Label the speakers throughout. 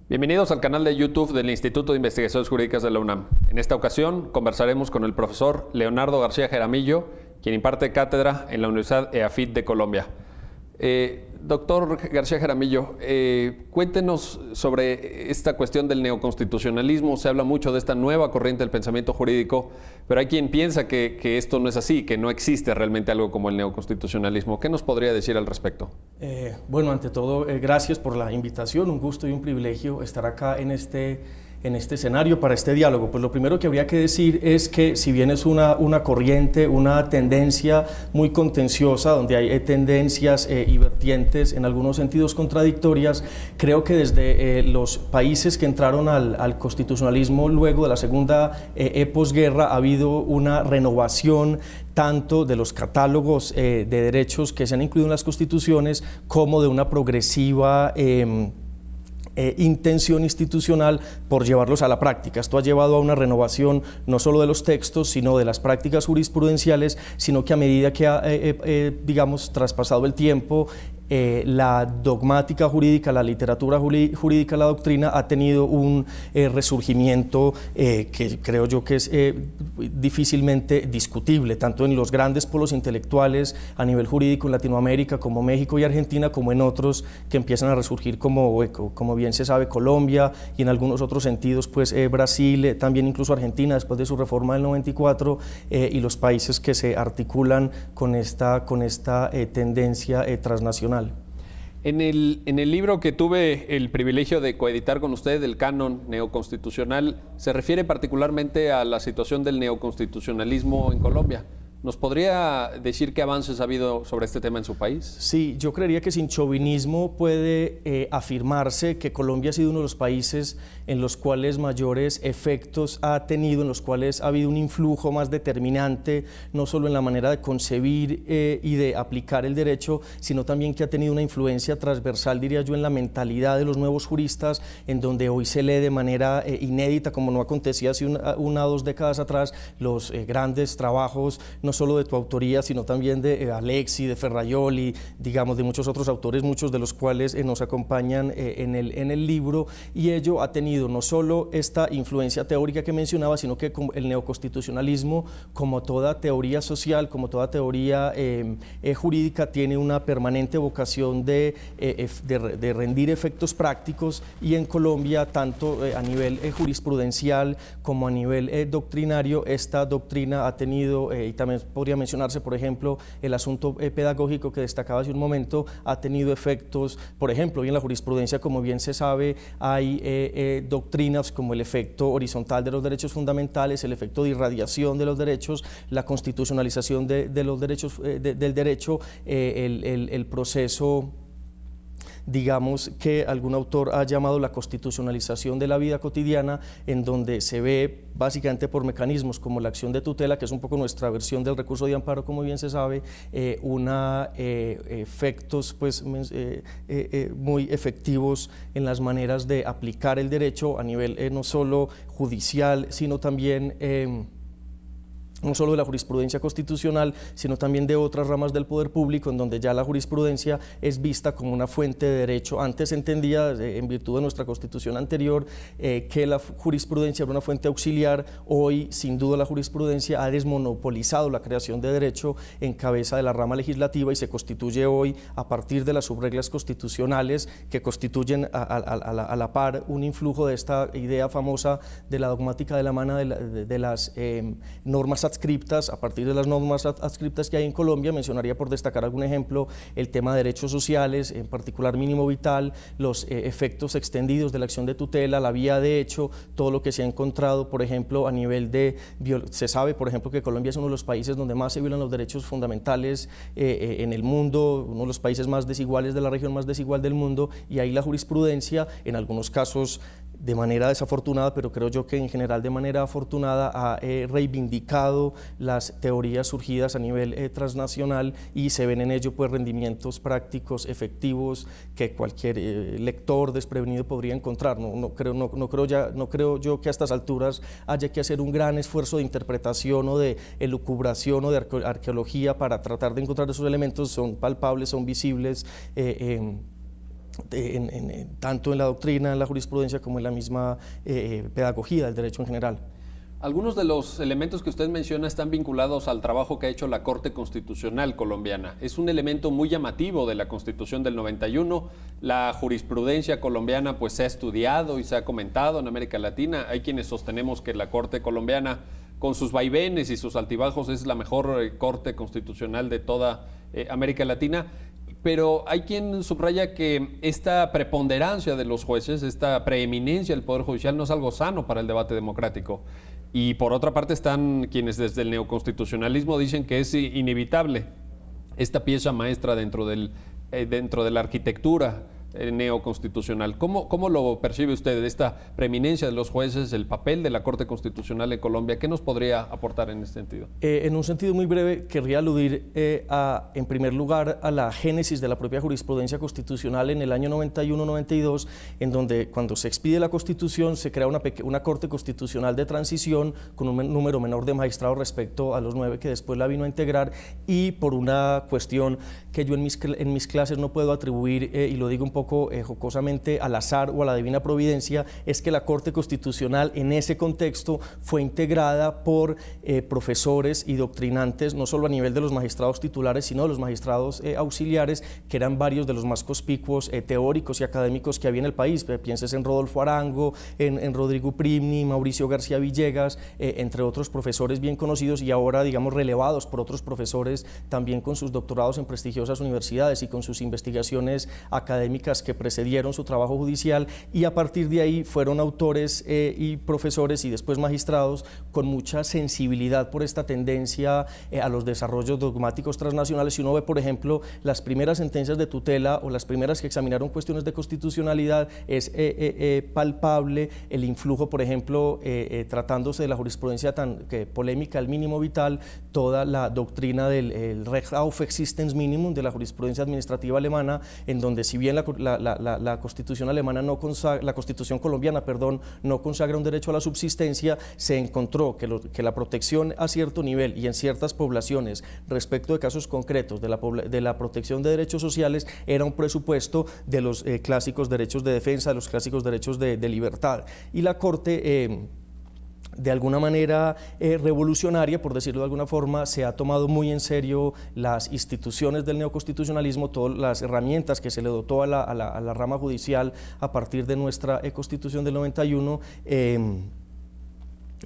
Speaker 1: Bienvenidos al canal de YouTube del Instituto de Investigaciones Jurídicas de la UNAM. En esta ocasión conversaremos con el profesor Leonardo García Jaramillo, quien imparte cátedra en la Universidad EAFIT de Colombia. Doctor García Jaramillo, cuéntenos sobre esta cuestión del neoconstitucionalismo. Se habla mucho de esta nueva corriente del pensamiento jurídico, pero hay quien piensa que esto no es así, que no existe realmente algo como el neoconstitucionalismo. ¿Qué nos podría decir al respecto?
Speaker 2: Bueno, ante todo, gracias por la invitación. Un gusto y un privilegio estar acá en este escenario para este diálogo. Pues lo primero que habría que decir es que si bien es una corriente, una tendencia muy contenciosa, donde hay tendencias y vertientes en algunos sentidos contradictorias, creo que desde los países que entraron al constitucionalismo luego de la segunda posguerra ha habido una renovación tanto de los catálogos de derechos que se han incluido en las constituciones como de una progresiva intención institucional por llevarlos a la práctica. Esto ha llevado a una renovación no solo de los textos, sino de las prácticas jurisprudenciales, sino que a medida que ha, digamos, traspasado el tiempo, la dogmática jurídica, la literatura jurídica, la doctrina ha tenido un resurgimiento que creo yo que es difícilmente discutible, tanto en los grandes polos intelectuales a nivel jurídico en Latinoamérica como México y Argentina, como en otros que empiezan a resurgir como bien se sabe Colombia y en algunos otros sentidos pues Brasil, también incluso Argentina después de su reforma del 94 y los países que se articulan con esta tendencia transnacional.
Speaker 1: En el libro que tuve el privilegio de coeditar con usted, el Canon Neoconstitucional, se refiere particularmente a la situación del neoconstitucionalismo en Colombia. ¿Nos podría decir qué avances ha habido sobre este tema en su país?
Speaker 2: Sí, yo creería que sin chauvinismo puede afirmarse que Colombia ha sido uno de los países en los cuales mayores efectos ha tenido, en los cuales ha habido un influjo más determinante, no solo en la manera de concebir y de aplicar el derecho, sino también que ha tenido una influencia transversal, diría yo, en la mentalidad de los nuevos juristas, en donde hoy se lee de manera inédita, como no acontecía hace una o dos décadas atrás, los grandes trabajos, no solo de tu autoría, sino también de Alexi, de Ferrajoli, digamos, de muchos otros autores, muchos de los cuales nos acompañan en el libro, y ello ha tenido no solo esta influencia teórica que mencionaba, sino que el neoconstitucionalismo, como toda teoría social, como toda teoría jurídica, tiene una permanente vocación de rendir efectos prácticos, y en Colombia, tanto a nivel jurisprudencial como a nivel doctrinario, esta doctrina ha tenido, y también podría mencionarse, por ejemplo, el asunto pedagógico que destacaba hace un momento, ha tenido efectos, por ejemplo, hoy en la jurisprudencia, como bien se sabe, hay doctrinas como el efecto horizontal de los derechos fundamentales, el efecto de irradiación de los derechos, la constitucionalización de los derechos, del derecho, el proceso, digamos, que algún autor ha llamado la constitucionalización de la vida cotidiana, en donde se ve básicamente por mecanismos como la acción de tutela, que es un poco nuestra versión del recurso de amparo, como bien se sabe, efectos pues, muy efectivos en las maneras de aplicar el derecho a nivel no solo judicial, sino también no solo de la jurisprudencia constitucional, sino también de otras ramas del poder público, en donde ya la jurisprudencia es vista como una fuente de derecho. Antes se entendía, en virtud de nuestra constitución anterior, que la jurisprudencia era una fuente auxiliar. Hoy, sin duda, la jurisprudencia ha desmonopolizado la creación de derecho en cabeza de la rama legislativa y se constituye hoy a partir de las subreglas constitucionales que constituyen a la par un influjo de esta idea famosa de la dogmática de la mano de las normas adscriptas. A partir de las normas adscriptas que hay en Colombia, mencionaría por destacar algún ejemplo el tema de derechos sociales, en particular mínimo vital, los efectos extendidos de la acción de tutela, la vía de hecho, todo lo que se ha encontrado, por ejemplo, a nivel de, se sabe, por ejemplo, que Colombia es uno de los países donde más se violan los derechos fundamentales en el mundo, uno de los países más desiguales de la región más desigual del mundo, y ahí la jurisprudencia, en algunos casos de manera desafortunada, pero creo yo que en general de manera afortunada, ha reivindicado las teorías surgidas a nivel transnacional, y se ven en ello pues rendimientos prácticos, efectivos, que cualquier lector desprevenido podría encontrar. No creo yo que a estas alturas haya que hacer un gran esfuerzo de interpretación o de elucubración o de arqueología para tratar de encontrar esos elementos. Son palpables, son visibles, tanto en la doctrina, en la jurisprudencia, como en la misma pedagogía del derecho en general.
Speaker 1: Algunos de los elementos que usted menciona están vinculados al trabajo que ha hecho la Corte Constitucional colombiana. Es un elemento muy llamativo de la Constitución del 91. La jurisprudencia colombiana pues se ha estudiado y se ha comentado en América Latina. Hay quienes sostenemos que la Corte colombiana, con sus vaivenes y sus altibajos, es la mejor Corte Constitucional de toda América Latina. Pero hay quien subraya que esta preponderancia de los jueces, esta preeminencia del Poder Judicial no es algo sano para el debate democrático. Y por otra parte están quienes desde el neoconstitucionalismo dicen que es inevitable esta pieza maestra dentro de la arquitectura neoconstitucional. ¿Cómo lo percibe usted, esta preeminencia de los jueces, el papel de la Corte Constitucional en Colombia? ¿Qué nos podría aportar en ese sentido?
Speaker 2: En un sentido muy breve, querría aludir en primer lugar a la génesis de la propia jurisprudencia constitucional en el año 91-92, en donde cuando se expide la Constitución se crea una Corte Constitucional de transición con un número menor de magistrados respecto a los 9 que después la vino a integrar, y por una cuestión que yo en mis clases no puedo atribuir, y lo digo un poco jocosamente, al azar o a la divina providencia, es que la Corte Constitucional en ese contexto fue integrada por profesores y doctrinantes, no solo a nivel de los magistrados titulares, sino de los magistrados auxiliares, que eran varios de los más conspicuos teóricos y académicos que había en el país. Pienses en Rodolfo Arango, en Rodrigo Primni, Mauricio García Villegas, entre otros profesores bien conocidos y ahora, digamos, relevados por otros profesores también con sus doctorados en prestigiosas universidades y con sus investigaciones académicas que precedieron su trabajo judicial, y a partir de ahí fueron autores y profesores y después magistrados con mucha sensibilidad por esta tendencia a los desarrollos dogmáticos transnacionales. Si uno ve, por ejemplo, las primeras sentencias de tutela o las primeras que examinaron cuestiones de constitucionalidad, es palpable el influjo, por ejemplo, tratándose de la jurisprudencia tan polémica, el mínimo vital, toda la doctrina del Recht auf Existenzminimum de la jurisprudencia administrativa alemana, en donde si bien la Constitución alemana la Constitución colombiana, perdón, no consagra un derecho a la subsistencia, se encontró que la protección a cierto nivel y en ciertas poblaciones respecto de casos concretos de la protección de derechos sociales era un presupuesto de los clásicos derechos de defensa, de los clásicos derechos de libertad. Y la Corte, de alguna manera revolucionaria, por decirlo de alguna forma, se ha tomado muy en serio las instituciones del neoconstitucionalismo, todas las herramientas que se le dotó a la rama judicial a partir de nuestra Constitución del 91,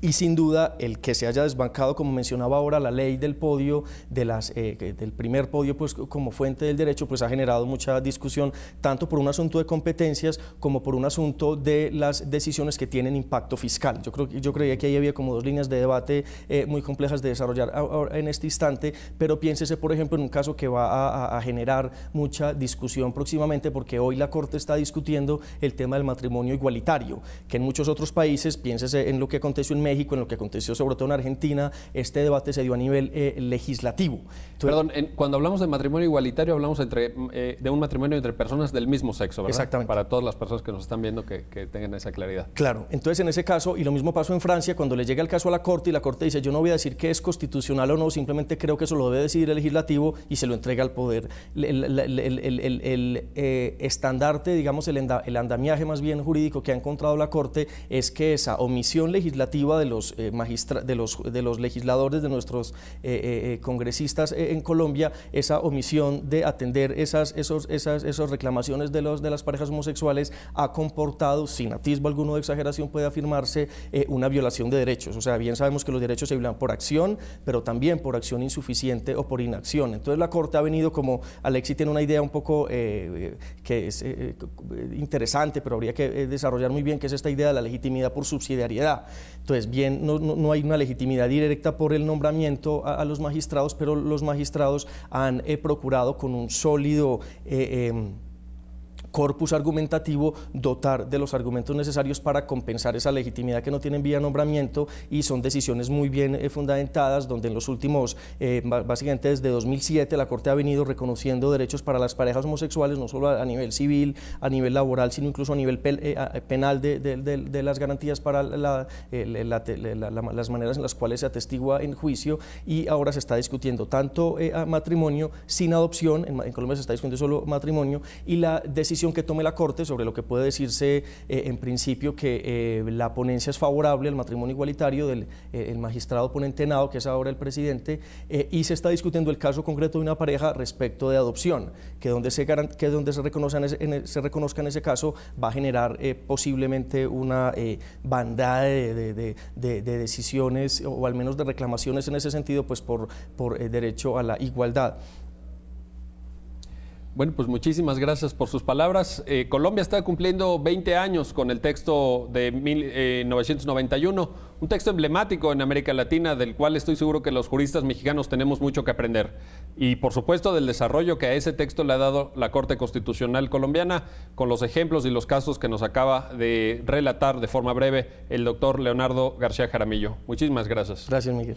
Speaker 2: y sin duda el que se haya desbancado, como mencionaba ahora, la ley del podio, del primer podio pues, como fuente del derecho, pues ha generado mucha discusión, tanto por un asunto de competencias como por un asunto de las decisiones que tienen impacto fiscal. Yo creía que ahí había como dos líneas de debate muy complejas de desarrollar en este instante, pero piénsese, por ejemplo, en un caso que va a generar mucha discusión próximamente, porque hoy la Corte está discutiendo el tema del matrimonio igualitario, que en muchos otros países, piénsese en lo que aconteció en México, en lo que aconteció sobre todo en Argentina, este debate se dio a nivel legislativo.
Speaker 1: Perdón, cuando hablamos de matrimonio igualitario hablamos de un matrimonio entre personas del mismo sexo, ¿verdad?
Speaker 2: Exactamente.
Speaker 1: Para todas las personas que nos están viendo que tengan esa claridad.
Speaker 2: Claro, entonces en ese caso, y lo mismo pasó en Francia, cuando le llega el caso a la Corte y la Corte dice: yo no voy a decir que es constitucional o no, simplemente creo que eso lo debe decidir el legislativo, y se lo entrega al poder. El estandarte, digamos, el andamiaje más bien jurídico que ha encontrado la Corte es que esa omisión legislativa de los legisladores, de nuestros congresistas en Colombia, esa omisión de atender esas reclamaciones de las parejas homosexuales, ha comportado, sin atisbo alguno de exageración puede afirmarse, una violación de derechos. O sea, bien sabemos que los derechos se violan por acción, pero también por acción insuficiente o por inacción. Entonces la Corte ha venido, como Alexi tiene una idea un poco que es interesante, pero habría que desarrollar muy bien, que es esta idea de la legitimidad por subsidiariedad. Entonces, bien, no hay una legitimidad directa por el nombramiento a los magistrados, pero los magistrados han procurado, con un sólido corpus argumentativo, dotar de los argumentos necesarios para compensar esa legitimidad que no tienen vía nombramiento, y son decisiones muy bien fundamentadas, donde en los últimos, básicamente desde 2007, la Corte ha venido reconociendo derechos para las parejas homosexuales, no solo a nivel civil, a nivel laboral, sino incluso a nivel penal, de las garantías para las maneras en las cuales se atestigua en juicio. Y ahora se está discutiendo tanto matrimonio sin adopción, en Colombia se está discutiendo solo matrimonio, y la decisión posición que tome la Corte sobre lo que puede decirse en principio que la ponencia es favorable al matrimonio igualitario del el magistrado ponente Henao, que es ahora el presidente, y se está discutiendo el caso concreto de una pareja respecto de adopción, que donde se reconozca en ese caso va a generar posiblemente una bandada de decisiones o al menos de reclamaciones en ese sentido, pues por derecho a la igualdad.
Speaker 1: Bueno, pues muchísimas gracias por sus palabras. Colombia está cumpliendo 20 años con el texto de 1991, un texto emblemático en América Latina, del cual estoy seguro que los juristas mexicanos tenemos mucho que aprender. Y por supuesto del desarrollo que a ese texto le ha dado la Corte Constitucional colombiana, con los ejemplos y los casos que nos acaba de relatar de forma breve el doctor Leonardo García Jaramillo. Muchísimas gracias.
Speaker 2: Gracias, Miguel.